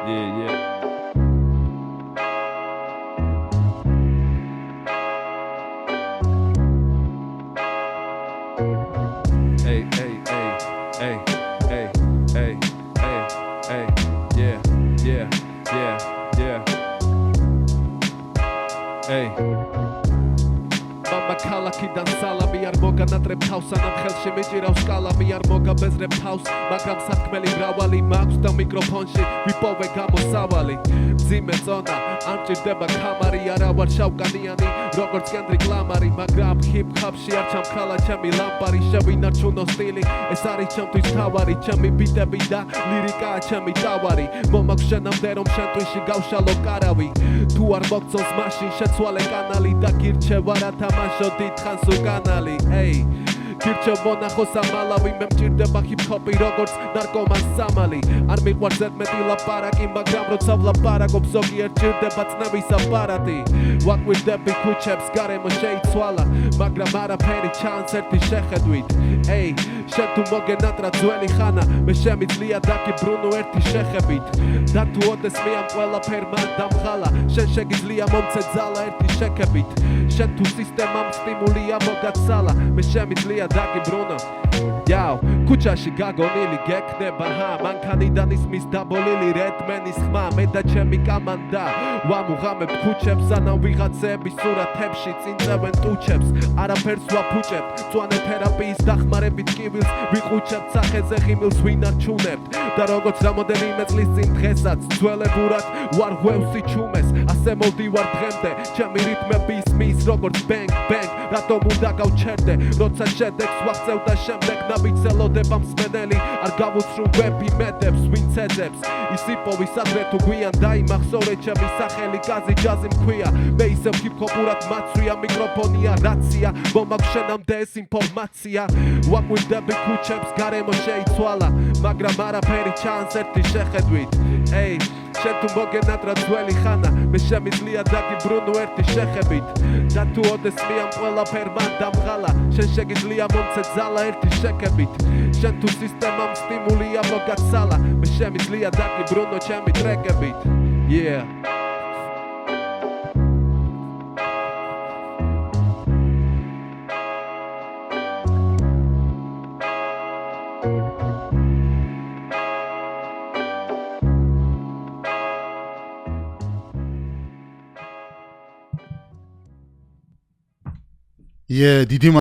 Mama ქალაქიდან სალამი არ მოგანატრებ თავს ანამ ხელში მიჭირავს კალამი არ მოგაბეზრებ თავს მაგრამ საქმელი მრავალი მაქვს და მიკროფონში ვიპოვე გამოსავალი მძიმე ზონა არ მჭირდება ქამარი არა ვარ შავკანიანი როგორც კენდრიკ ლამარი მაგრამ ჰიპ-ჰოპში არ ჩამქალა ჩემი ლამპარი შევინარჩუნო სტილი ეს არის ჩემთვის თავარი ჩემი ბიტები და ლირიკაა ჩემი ტავარი მომაქვს შენამდე რომ შენ ტვინში გავშალო კარავი თუ არ მოგწონს მაშინ შეცვალე კანალი და გირჩევ არა თამაშო დიდხანს უკანალი გირჩევ მონახო სამალავი მე მჭირდება ჰიპ-ჰოპი როგორც ნარკომანს სამალი არ მიყვარს ზედმეტი ლაპარაკი მაგრამ როცა ვლაპარაკობ ზოგიერთ ჭირდება წნევის აპარატი ვაკვირდები ქუჩებს გარემო შეიცვალა მაგრამ არაფერი ჩანს ერთი შეხედვით შენ თუ მოგენატრა ძველი ხანა მე შემიძლია დაგიბრუნო ერთი შეხებით და თუ ოდეს მე ამ ყველაფერმა დამღალა შენ შეგიძლია მომცე ძალა ერთი შექებით შენ თუ სისტემამ სტიმულია მოგაცალა მე შემიძლია დაგიბრუნო ქუჩაში გაგონილი გექნება მანქანიდან ისმის დაბოლილი რედმენის ხმა მე და ჩემი კამანდა ვამუღამებ ქუჩებს ანამ ვიღაცების სურათებში წინ წევენ ტუჩებს არაფერს ვაფუჭებთ მწვანე თერაპიის დახმარებით კივილს ვიყუჩებთ სახეზე ღიმილს ვინარჩუნებთ და როგორც რამოდენიმე წლის წინ დღესაც ძველებურად ვარ ღვევსი ჩუმეს ასე მოვდივარ დღემდე ჩემი რიტმები ისმის როგორც ბენგ ბენგ რატომ უნდა გავჩერდე როცა შედეგს ვაღწევ და შემდეგ ნაბიცელოდება მსმენელი არ გავუსრულვები მედებს ვინც ეძებს ის იპოვის ადრე თუ გვიან დაიმახსოვრე ჩემი სახელი გაზი ჯაზი მქვია მე ისევ ჰიპ-ჰოპურად მაცვია მიკროფონია რაცია მომაქვს შენამდე ეს ინფორმაცია ვაკვირდები ქუჩებს გარემო შეიცვალა მაგრამ არაფერი ჩანს ერთი შეხედვით შენ თუ მოგენატრა ძველი ხანა მე შემიძლია დაგიბრუნო ერთი შეხებით და თუ ოდეს მე ამ ყველაფერმა დამღალა შენ შეგიძლია მომცე ძალა ერთი შექებით შენ თუ სისტემამ სტიმულია მოგაცალა მე შემიძლია დაგიბრუნო ჩემი ტრეკებით დიდი